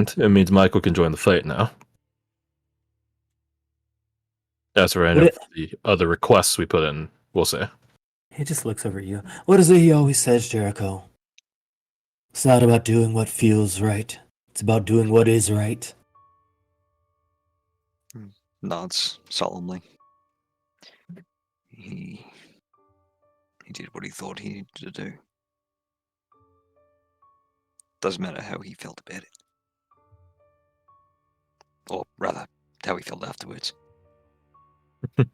it means Michael can join the fight now. As for any of the other requests we put in, we'll say. He just looks over at you. What is it he always says, Jericho? It's not about doing what feels right. It's about doing what is right. Nods solemnly. He did what he thought he needed to do. Doesn't matter how he felt about it. Or rather, how he felt afterwards. At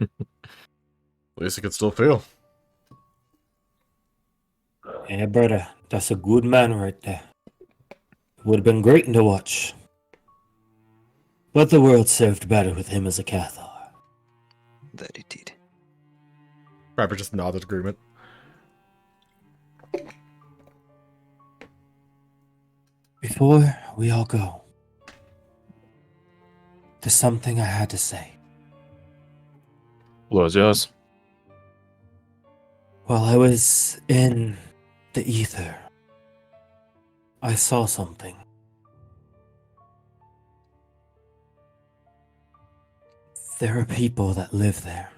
least he could still feel. Yeah, brother, that's a good man right there. Would have been great to watch. But the world served better with him as a Cathar. That it did. Rapper just nodded agreement. Before we all go, there's something I had to say. What was yours? While I was in the ether, I saw something. There are people that live there.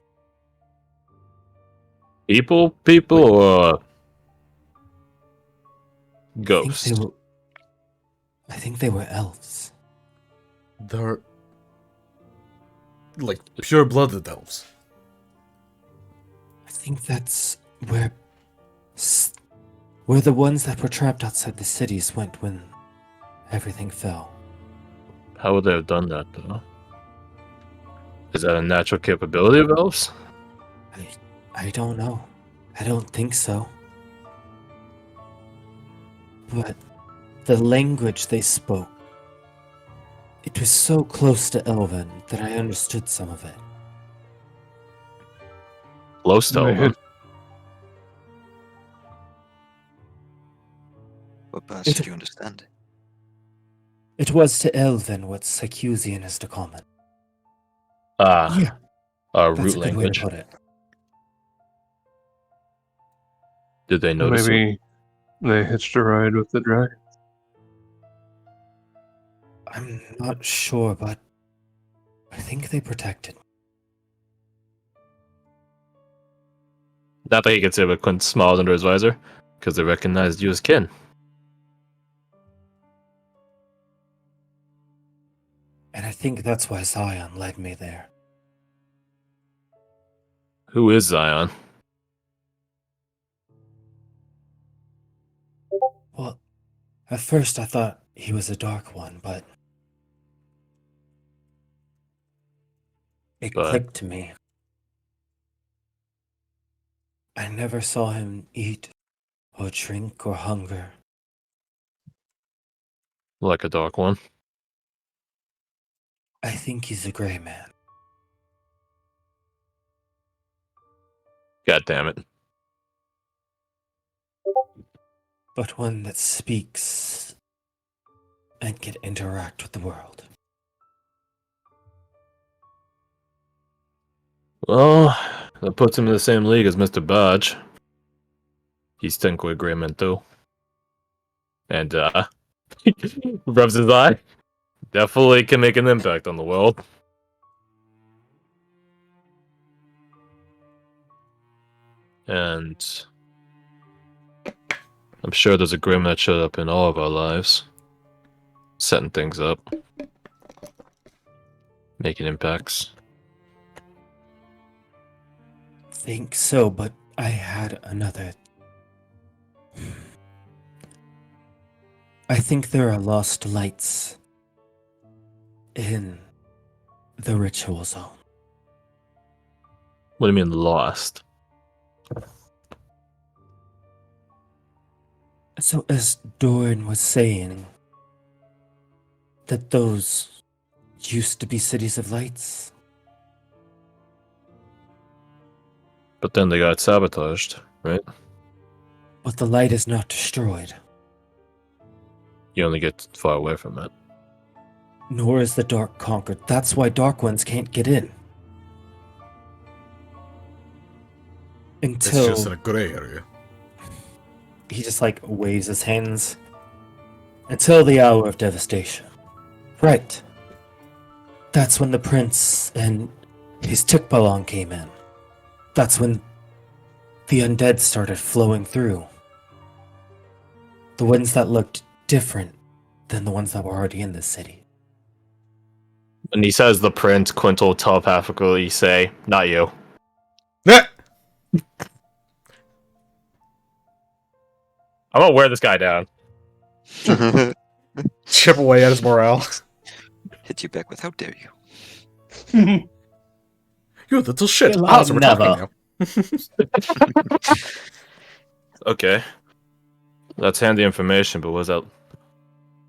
People, or ghosts? I think they were elves. They're like pure-blooded elves. I think that's where the ones that were trapped outside the cities went when everything fell. How would they have done that, though? Is that a natural capability of elves? I don't know. I don't think so. But the language they spoke, it was so close to Elven that I understood some of it. Close to Elven? What parts did you understand? It was to Elven what Sycusian is to common. Yeah. That's Root a good way to language. put it. Did they notice Maybe they hitched a ride with the dragon. I'm not sure, but I think they protected. Not that he could say, but Clint smiled under his visor, because they recognized you as kin. And I think that's why Zion led me there. Who is Zion? Well, at first I thought he was a dark one, but it clicked to me. I never saw him eat or drink or hunger. Like a dark one. I think he's a gray man. God damn it. But one that speaks and can interact with the world. Well, that puts him in the same league as Mr. Bodge. He's technically a gray man too. And, rubs his eye. Definitely can make an impact on the world. And I'm sure there's a Grim that showed up in all of our lives. Setting things up. Making impacts. Think so, but I had another. I think there are lost lights in the ritual zone. What do you mean lost? So as Doran was saying, that those used to be cities of lights. But then they got sabotaged, right? But the light is not destroyed. You only get far away from it. Nor is the dark conquered. That's why dark ones can't get in. It's Until just in a gray area. he just like waves his hands. Until the hour of devastation. Right. That's when the prince and his Tikbalong came in. That's when the undead started flowing through. The ones that looked different than the ones that were already in this city. And he says the prince, Quint will telepathically say, not you. Ah! I'm gonna wear this guy down. Chip away at his morale. Hit you back with how dare you? You little shit. Well, Ah, so we're talking never. now. Okay. That's handy information, but what's that?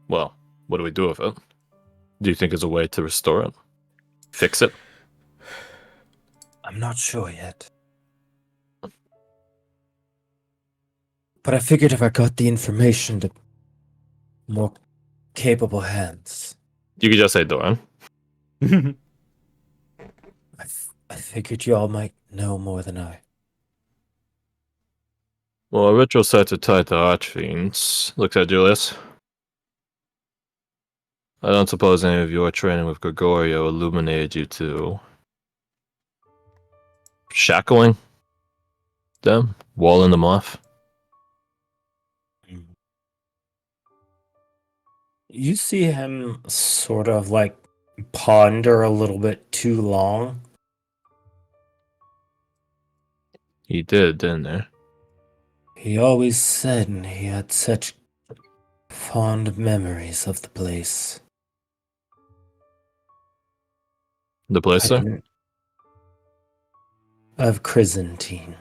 Well, what do we do with it? Do you think there's a way to restore it? Fix it? I'm not sure yet. But I figured if I got the information to more capable hands, You could just say Doran. I figured you all might know more than I. Well, a ritual set to tie to archfiends. Looks at Julius. I don't suppose any of your training with Gregorio illuminated you to shackling them, walling them off. You see him sort of like ponder a little bit too long. He did, didn't he? He always said he had such fond memories of the place. The place, I sir? didn't- Of Chrysantine.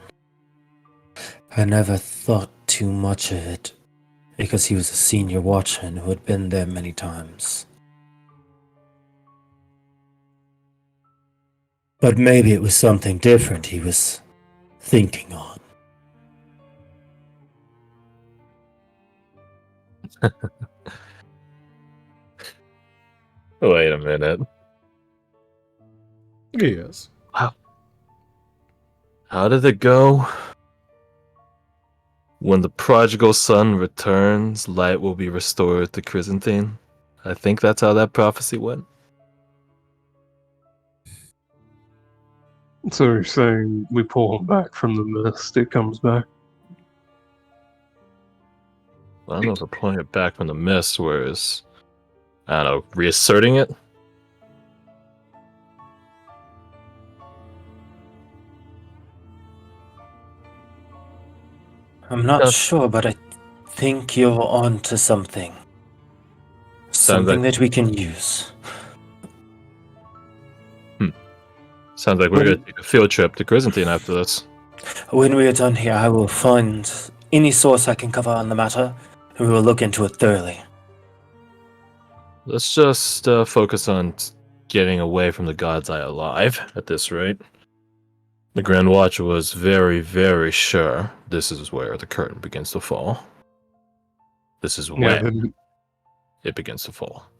I never thought too much of it, because he was a senior watchman who had been there many times. But maybe it was something different he was thinking on. Wait a minute. Yes. How did it go? When the prodigal son returns, light will be restored to Chrysantine. I think that's how that prophecy went. So you're saying we pull him back from the mist, it comes back? I don't know if we're pulling it back from the mist, whereas, I don't know, reasserting it? I'm not Yeah. sure, but I think you're on to something. Something like- that we can use. Sounds like we're When- going to take a field trip to Chrysantine after this. When we are done here, I will find any source I can cover on the matter, and we will look into it thoroughly. Let's just focus on getting away from the God's Eye alive at this rate. The Grand Watcher was very, very sure this is where the curtain begins to fall. This is Yeah, when it begins to fall.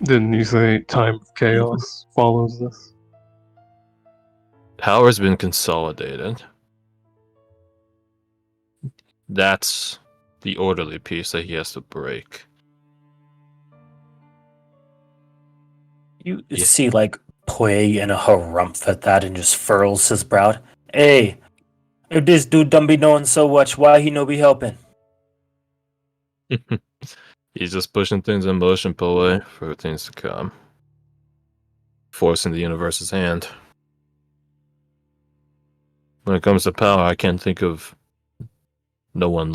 didn't you say time of chaos follows this? Power's been consolidated. That's the orderly piece that he has to break. You Yeah. see, like, Pui in a harumph at that and just furls his brow. Hey, if this dude don't be knowing so much, why he no be helping? He's just pushing things in motion, Poe, for things to come. Forcing the universe's hand. When it comes to power, I can't think of no one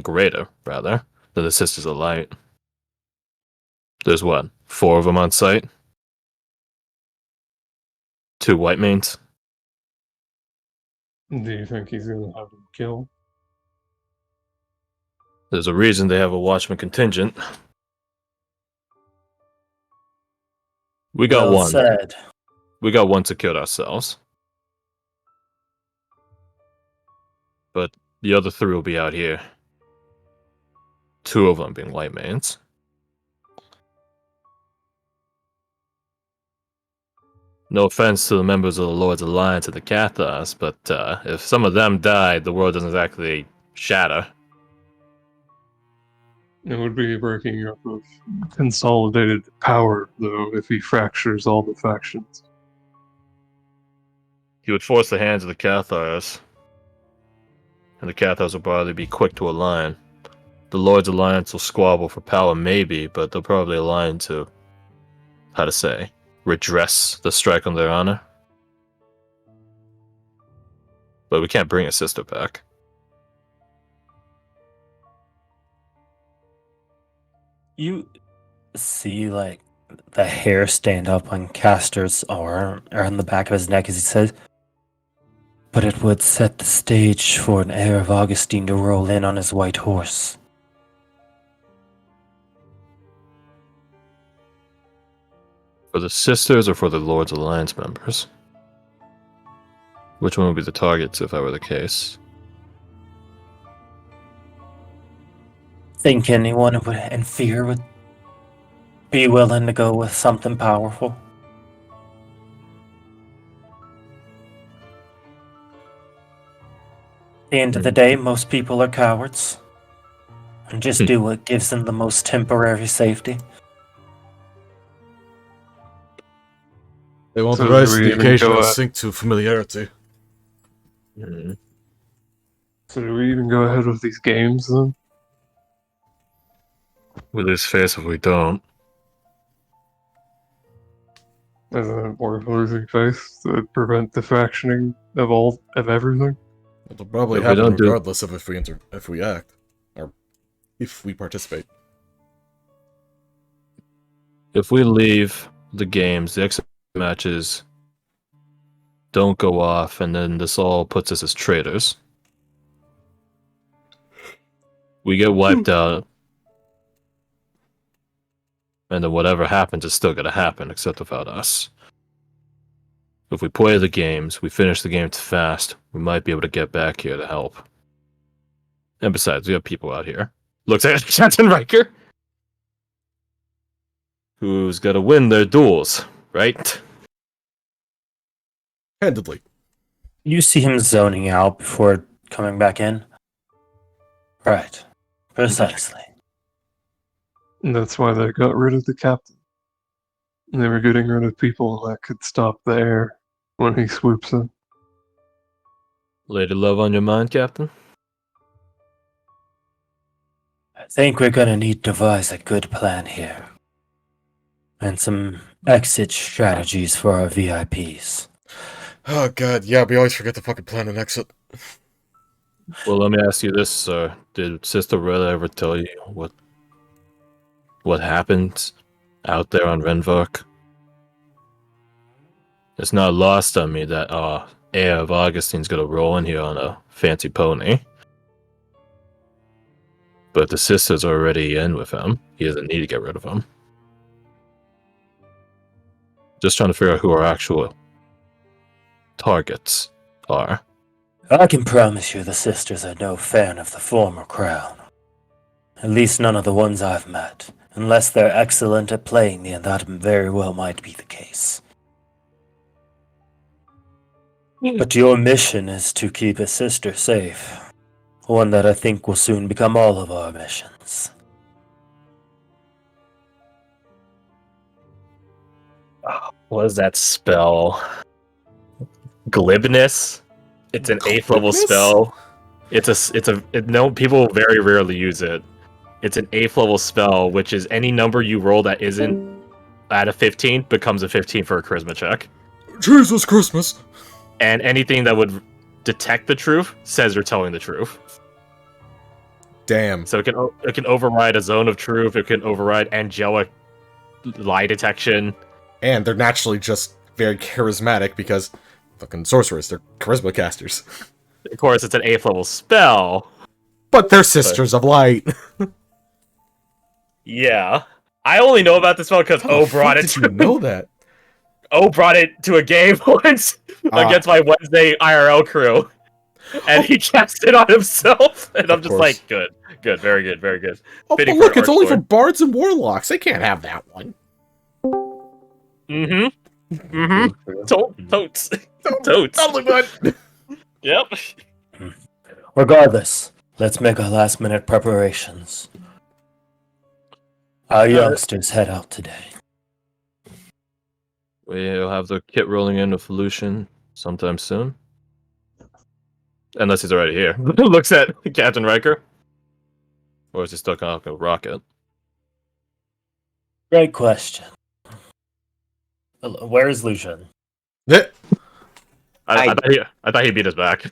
greater, rather, than the Sisters of Light. There's what, 4 of them on site? 2 white mains? Do you think he's gonna have him killed? There's a reason they have a Watchman contingent. We got Well one. said. We got one secured ourselves. But the other 3 will be out here. 2 of them being white mains. No offense to the members of the Lord's Alliance and the Cathars, but if some of them died, the world doesn't exactly shatter. It would be a breaking up of consolidated power, though, if he fractures all the factions. He would force the hands of the Cathars, and the Cathars will probably be quick to align. The Lord's Alliance will squabble for power, maybe, but they'll probably align to, how to say, redress the strike on their honor. But we can't bring a sister back. You see, like, the hair stand up on Castor's arm, or on the back of his neck as he says, but it would set the stage for an heir of Augustine to roll in on his white horse. For the sisters or for the Lord's Alliance members? Which one would be the targets if that were the case? Think anyone in fear would be willing to go with something powerful? At the end of the day, most people are cowards and just do what gives them the most temporary safety. They want So to rise do to we the even occasion go and at- sink to familiarity. So do we even go ahead with these games, then? With his face if we don't. Or losing face to prevent the fractioning of everything? It'll probably If we happen don't do- regardless of if we act. Or if we participate. If we leave the games, the exit matches don't go off, and then this all puts us as traitors. We get wiped out, and then whatever happens is still gonna happen, except without us. If we play the games, we finish the games fast, we might be able to get back here to help. And besides, we have people out here. Looks like Captain Riker, who's gonna win their duels, right? Handedly. You see him zoning out before coming back in. Right. Precisely. And that's why they got rid of the captain. They were getting rid of people that could stop the air when he swoops in. Lady Love on your mind, Captain? I think we're gonna need to devise a good plan here. And some exit strategies for our VIPs. Oh god, yeah, we always forget to fucking plan an exit. Well, let me ask you this, sir. Did Sister Rilla ever tell you what happened out there on Renvark? It's not lost on me that heir of Augustine's gonna roll in here on a fancy pony. But the sisters are already in with him. He doesn't need to get rid of him. Just trying to figure out who our actual targets are. I can promise you the sisters are no fan of the former crown. At least none of the ones I've met. Unless they're excellent at playing me, and that very well might be the case. But your mission is to keep a sister safe. One that I think will soon become all of our missions. What does that spell? Glibness? It's an 8th level Glibness? spell. No, people very rarely use it. It's an 8th level spell, which is any number you roll that isn't at a 15 becomes a 15 for a charisma check. Jesus Christmas! And anything that would detect the truth says you're telling the truth. Damn. So it can override a zone of truth. It can override angelic lie detection. And they're naturally just very charismatic because fucking sorcerers, they're charisma casters. Of course, it's an 8th level spell. But they're sisters of light. Yeah, I only know about this spell because How the O fuck brought it. did you know that? O brought it to a game once against my Wednesday IRL crew, and he cast it on himself. And I'm Of just course. like, good, very good, very good. Oh, but Fitting for look, an it's only for Archlord. bards and warlocks. They can't have that one. Totes. Totally good. Yep. Regardless, let's make our last minute preparations. Our youngsters head out today. We'll have the kit rolling in with Lucian sometime soon. Unless he's already here. Looks at Captain Riker. Or is he stuck on a rocket? Great question. Where is Lucian? Eh, I thought he beat us back.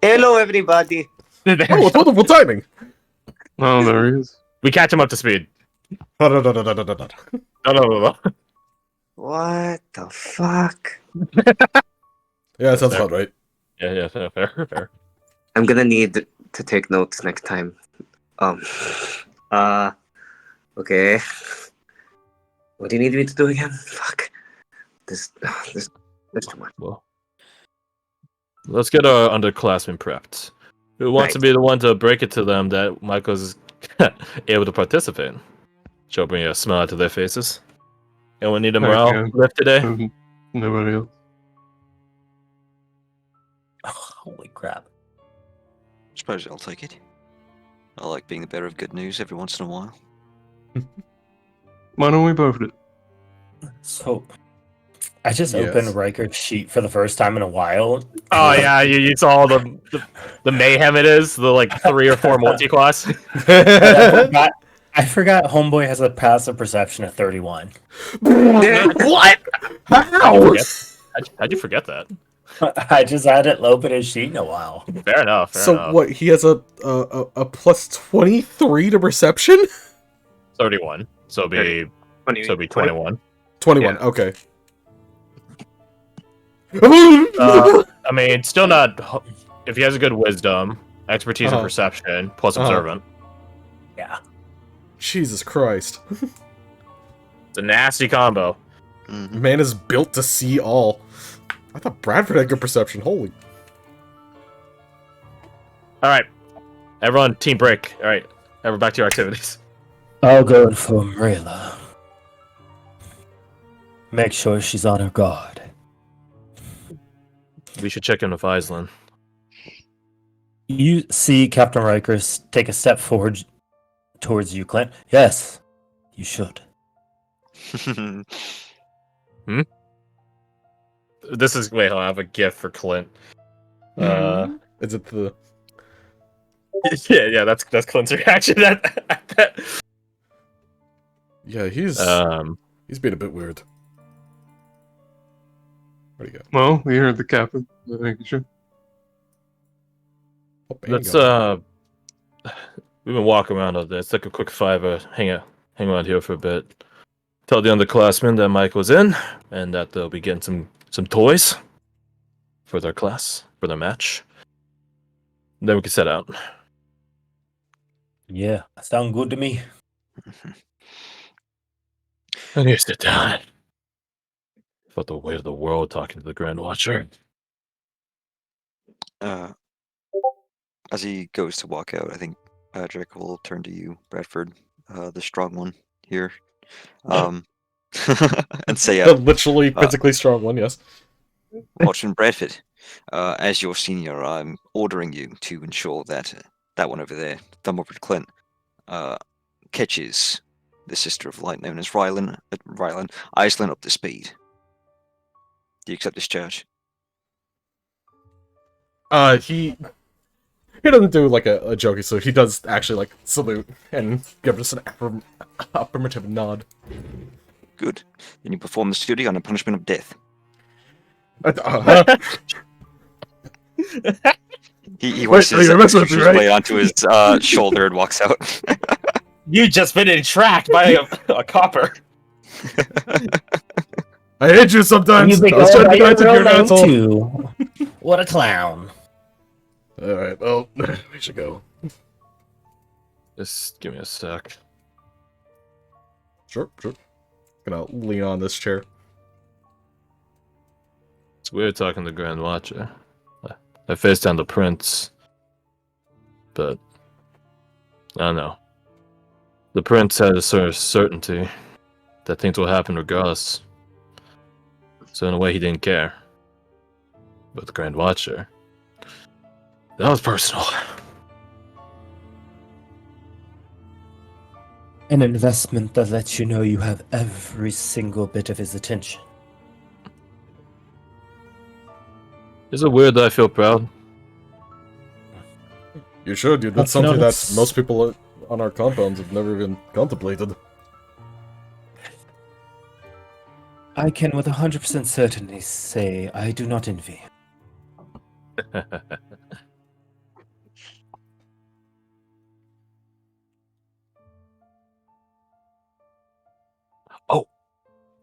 Hello, everybody. Oh, it's wonderful timing! Oh, there he is. We catch him up to speed. No, no, no, no, no, no, no, no. No. What the fuck? Yeah, that sounds Fair. about right. Yeah, fair. I'm gonna need to take notes next time. Okay. What do you need me to do again? Fuck. This too much. Well, let's get our underclassmen prepped. Who wants to Right. be the one to break it to them that Michael's able to participate? She'll bring a smile to their faces. And we need a I morale can. lift today. Nobody else. Holy crap. Suppose I'll take it. I like being the bearer of good news every once in a while. Why don't we both do it? So, I just Yes. opened Riker's sheet for the first time in a while. Oh yeah, you saw the mayhem it is, the like 3 or 4 multi-class. I forgot Homeboy has a passive perception of 31. What? How? How'd you forget that? I just hadn't opened his sheet in a while. Fair enough. So what? He has a plus 23 to perception. 31. So it'll be 21. 21. Yeah. Okay. I mean, still not. If he has a good wisdom, expertise, and Uh-huh. perception, plus Uh-huh. observant, Yeah. Jesus Christ. it's a nasty combo. Mhm. Man is built to see all. I thought Bradford had good perception. Holy. All right, everyone, team break. All right, everyone, back to your activities. I'll go inform Rayla. Make sure she's on her guard. We should check in with Iceland. You see Captain Riker take a step forward towards you, Clint. Yes, you should. This is wait. I'll have a gift for Clint. Is it the? Yeah. That's Clint's reaction at that. Yeah, he's being a bit weird. What do you got? Well, we heard the captain. I think you should. Oh, bang Let's on. we've been walking around all day. Let's take a quick 5. Hang around here for a bit. Tell the underclassmen that Mike was in, and that they'll be getting some toys for their class, for their match. Then we can set out. Yeah, sound good to me. And you sit down. Felt the weight of the world talking to the Grand Watcher. As he goes to walk out, I think Patrick will turn to you, Bradford, the strong one here, and say, Literally physically strong one, yes. Watchman Bradford, as your senior, I'm ordering you to ensure that that one over there, Thumblewood Clint, catches the Sister of Light known as Rylan, Iceland up to speed. Do you accept this charge? He doesn't do like a jokey salute. He does actually like salute and give us an affirmative nod. Good. Then you perform this duty on a punishment of death. He hoists Wait, his you're messing with me, right? blade onto his shoulder and walks out. You just been entrapped by a copper. I hate you sometimes. You I was trying to be nice to your asshole. too. What a clown. Alright, well, we should go. Just give me a sec. Sure. Gonna lean on this chair. It's weird talking to the Grand Watcher. I faced down the Prince, but I don't know. The Prince had a sort of certainty that things will happen regardless. So in a way, he didn't care. But the Grand Watcher, that was personal. An investment that lets you know you have every single bit of his attention. Is it weird that I feel proud? You should. You did something that Economics. most people on our compounds have never even contemplated. I can with 100% certainty say I do not envy.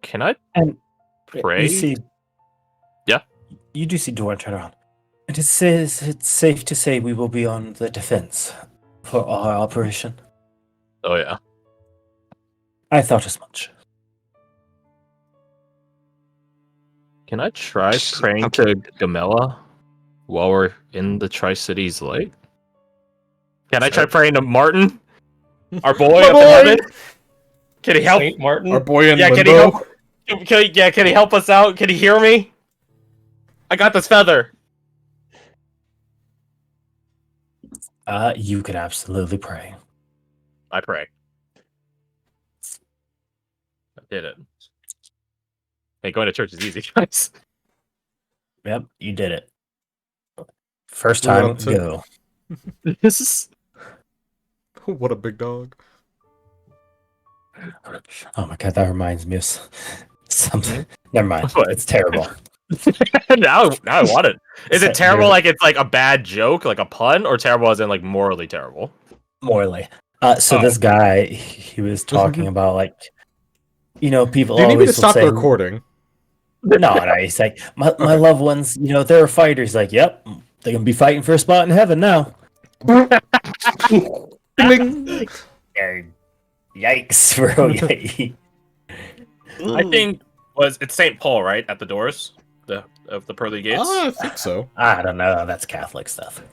Can I And pray? you see, Yeah? you do see Doran turn around. And it says it's safe to say we will be on the defense for our operation. Oh yeah. I thought as much. Can I try Just- praying okay. to Gamela while we're in the Tri-Cities Lake? Can I try Sure. praying to Martin? Our boy My up boy! in heaven? Can he help? Saint Martin. Our boy in Yeah, can he limbo. help? Can he help us out? Can he hear me? I got this feather. You can absolutely pray. I pray. I did it. Hey, going to church is easy, guys. Yep, you did it. First We're time, up to- go. This is What a big dog. Oh my god, that reminds me of something. Never mind. What? It's terrible. now I want it. Is it So, terrible there- like it's like a bad joke, like a pun, or terrible as in like morally terrible? Morally. So Oh. this guy, he was talking about like, people Do you need me always to will stop say, the recording? No, he's like, my Okay. loved ones, they're fighters. Like, yep, they're gonna be fighting for a spot in heaven now. Ding. Yikes, bro. I think it's St. Paul, right? At the doors of the pearly gates. I think so. I don't know. That's Catholic stuff.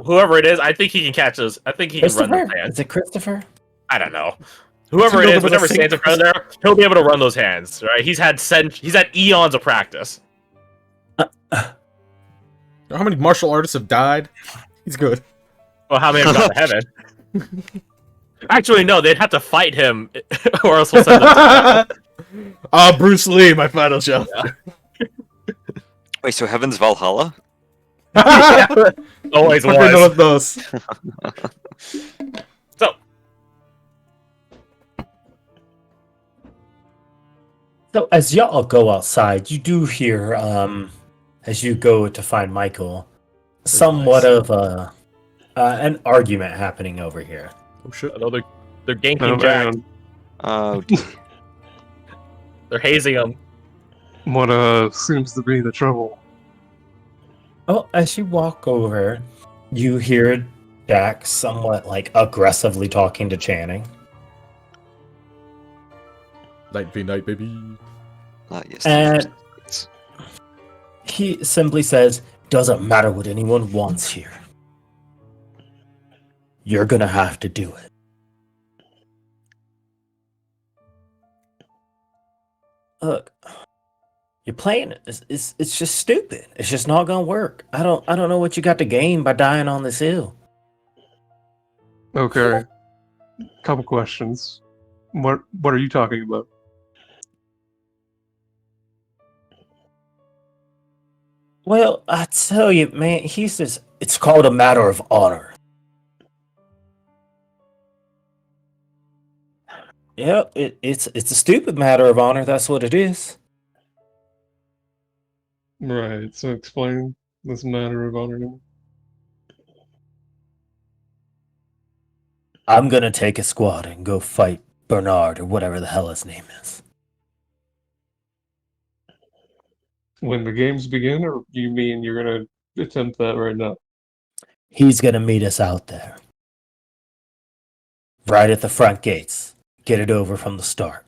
Whoever it is, I think he can catch us. I think he can run Christopher? those hands. Is it Christopher? I don't know. Whoever it know is, what a whatever Saint stands in front of there, he'll be able to run those hands, right? He's had eons of practice. How many martial artists have died? He's good. Well, how many have gone to heaven? Actually, no, they'd have to fight him, or else we'll send them to Bruce Lee, my final show. Wait, so Heaven's Valhalla? hell. Always Fucking know was. what those. So as y'all go outside, you do hear, as you go to find Michael, somewhat nice. of an argument happening over here. Oh shit. No, they're ganking Oh, Jack. man. Oh, They're hazing him. What seems to be the trouble? Oh, as you walk over, you hear Jack somewhat like aggressively talking to Channing. Night v night, baby. yes. And he simply says, "Doesn't matter what anyone wants here. You're gonna have to do it." Look, you're playing it. It's just stupid. It's just not gonna work. I don't know what you got to gain by dying on this hill. Okay. Couple questions. What are you talking about? Well, I tell you, man, it's called a matter of honor. Yeah, it's a stupid matter of honor, that's what it is. Right, so explain this matter of honor to me. I'm gonna take a squad and go fight Bernard or whatever the hell his name is. When the games begin, or you mean you're gonna attempt that right now? He's gonna meet us out there. Right at the front gates. Get it over from the start.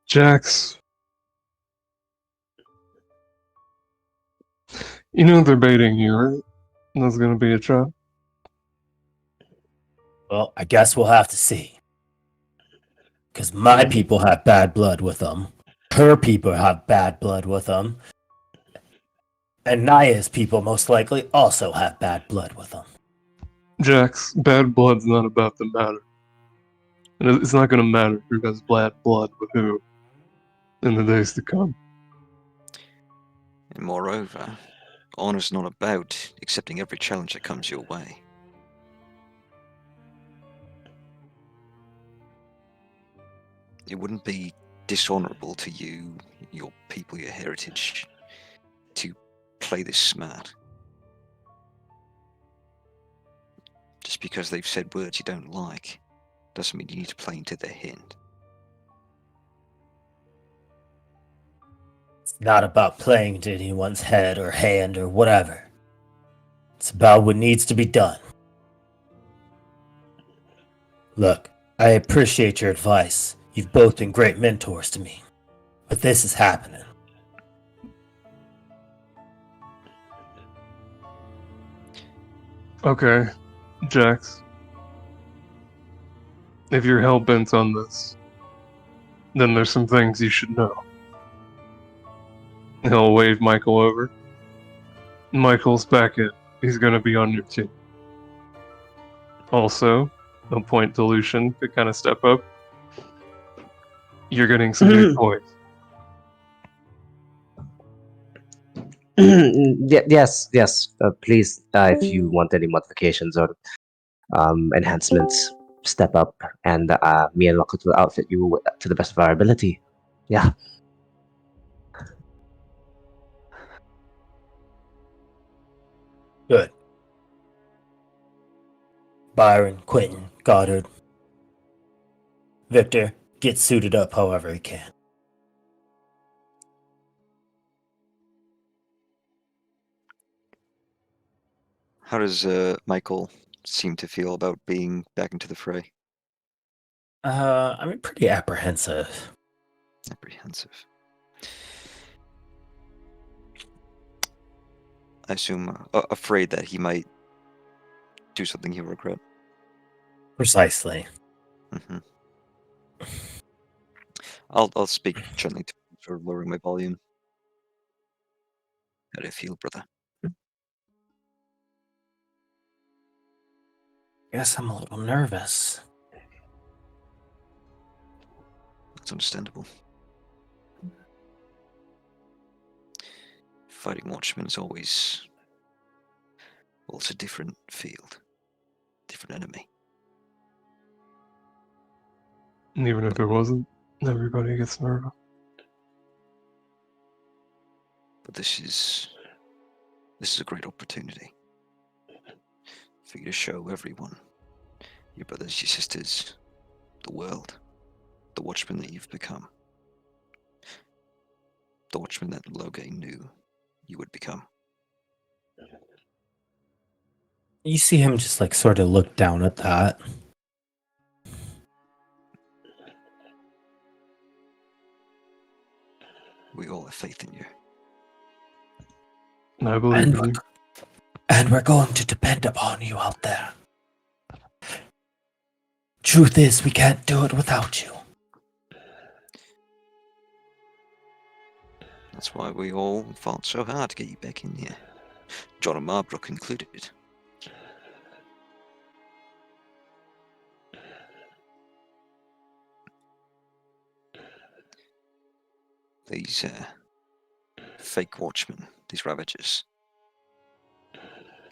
Jax. You know they're baiting you, right? That's gonna be a trap. Well, I guess we'll have to see. Because my people have bad blood with them. Her people have bad blood with them. And Naya's people most likely also have bad blood with them. Jax, bad blood's not about the matter. And it's not gonna matter who has bad blood with who in the days to come. And moreover, honor's not about accepting every challenge that comes your way. It wouldn't be dishonorable to you, your people, your heritage, to play this smart. Just because they've said words you don't like, doesn't mean you need to play into their hand. It's not about playing into anyone's head or hand or whatever. It's about what needs to be done. Look, I appreciate your advice. You've both been great mentors to me. But this is happening. Okay, Jax. If you're hell-bent on this, then there's some things you should know. He'll wave Michael over. Michael's back in. He's gonna be on your team. Also, he'll point to Lucian to kind of step up. You're getting some new toys. Yes. Please, if you want any modifications or enhancements, step up, and me and Rocket will outfit you to the best of our ability. Yeah. Good. Byron, Quentin, Goddard. Victor, get suited up however you can. How does Michael seem to feel about being back into the fray? Pretty apprehensive. Apprehensive. I assume afraid that he might do something he'll regret. Precisely. Mm-hmm. I'll speak gently to him, sort of lowering my volume. How do you feel, brother? Guess I'm a little nervous. That's understandable. Fighting Watchmen is always... well, it's a different field. Different enemy. And even if it wasn't, everybody gets nervous. But this is a great opportunity for you to show everyone, your brothers, your sisters, the world, the Watchman that you've become. The Watchman that Loge knew you would become. You see him just sort of look down at that. We all have faith in you. I believe in you. And we're going to depend upon you out there. Truth is, we can't do it without you. That's why we all fought so hard to get you back in here. John and Marbrook included. These fake watchmen, these ravagers,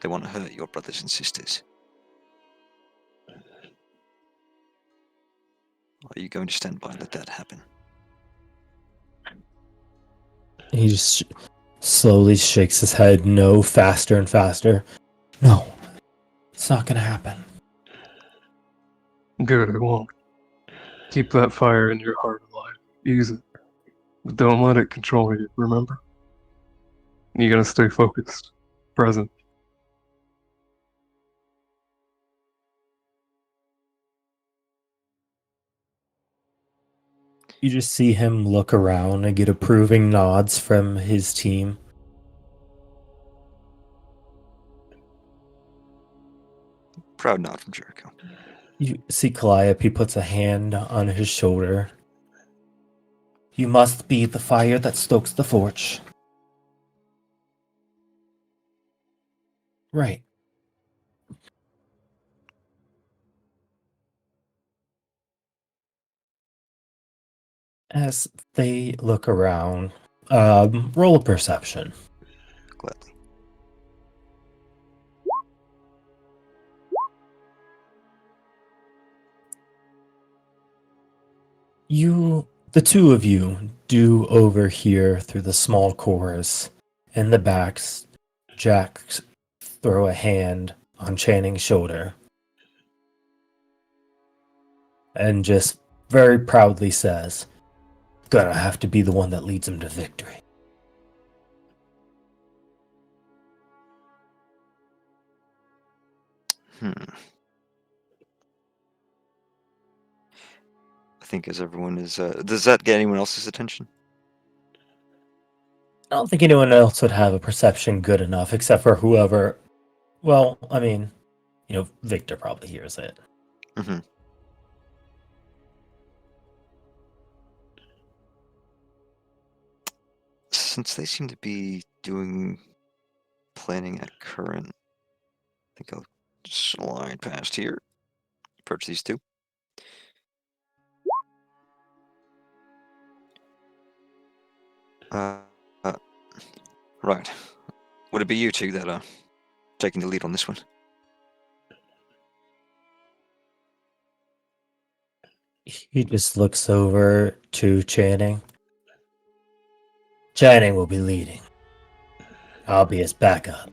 they want to hurt your brothers and sisters. Are you going to stand by and let that happen? He just slowly shakes his head no, faster and faster. No, it's not gonna happen. Good, it won't. Keep that fire in your heart alive. Use it. But don't let it control you, remember? You gotta stay focused. Present. You just see him look around and get approving nods from his team. Proud nod from Jericho. You see Calliope, he puts a hand on his shoulder. You must be the fire that stokes the forge. Right. As they look around, roll a perception. Gladly. The two of you, do overhear through the small chorus in the backs, Jack throw a hand on Channing's shoulder and just very proudly says, "Gonna have to be the one that leads him to victory." I think as everyone is, does that get anyone else's attention? I don't think anyone else would have a perception good enough except for whoever. Well, I mean, Victor probably hears it. Mm-hmm. Since they seem to be planning at current, I think I'll slide past here, approach these two. Right. Would it be you two that are taking the lead on this one? He just looks over to Channing. Channing will be leading. I'll be his backup.